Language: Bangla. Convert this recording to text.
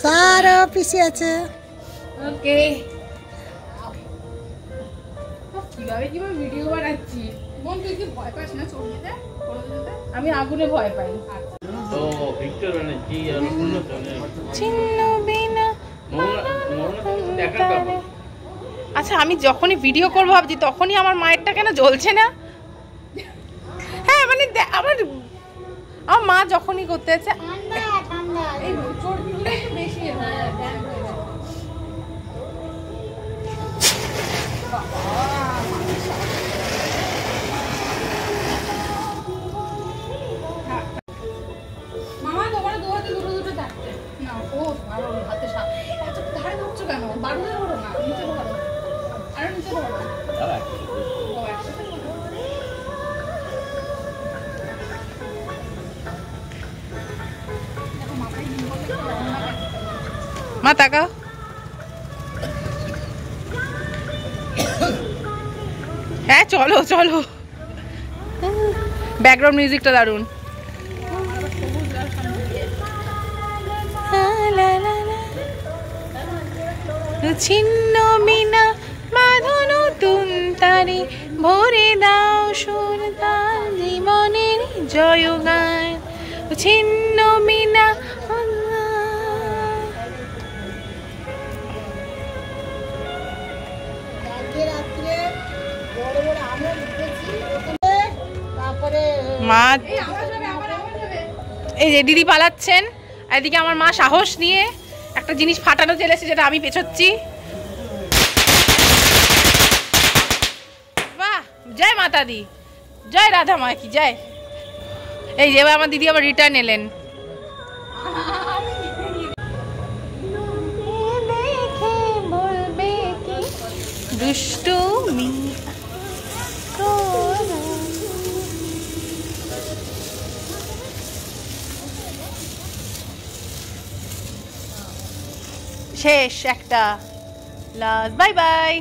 সারা পিসি আছে। ওকে কিভাবে কিভাবে ভিডিও বানাচ্ছি। বোন তুই কি ভয় পাস না ছবিতে? আমি আগুনে ভয় পাই। তো ভিক্টর মানে কি আর চিহ্ন বিনা। আচ্ছা আমি যখনই ভিডিও করবো ভাবছি তখনই আমার মায়েরটা কেন জ্বলছে না? হ্যাঁ মানে আমার মা যখনই করতে আছে এই চর্বিগুলো একটু বেশি মামা তোমার দুটো দুটো থাকতে না। ও তোমার হাতে এত ধারে ধরছো কেন? বাড়ুতে ধরো না, নিচে ধরো। আর নিচে ধরো। মা তাকাও। হ্যাঁ চলো চলো, ব্যাকগ্রাউন্ড মিউজিকটা দারুন। ছিন্ন মিনা বাঁধন নতুন তারে ভরে দাও সুর তার জীবনের জয় গান। ছিন্ন মিনা মা। এই যে দিদি পালাচ্ছেন, এদিকে আমার মা সাহস নিয়ে একটা জিনিস ফাটানো চলেছে যেটা আমি পেছোচ্ছি। বাহ, জয় মাতা দি, জয় রাধা মা কি জয়। এই যে আমার দিদি আবার রিটার্ন এলেন। দুষ্টু শেষ একটা লাস্ট। Bye bye.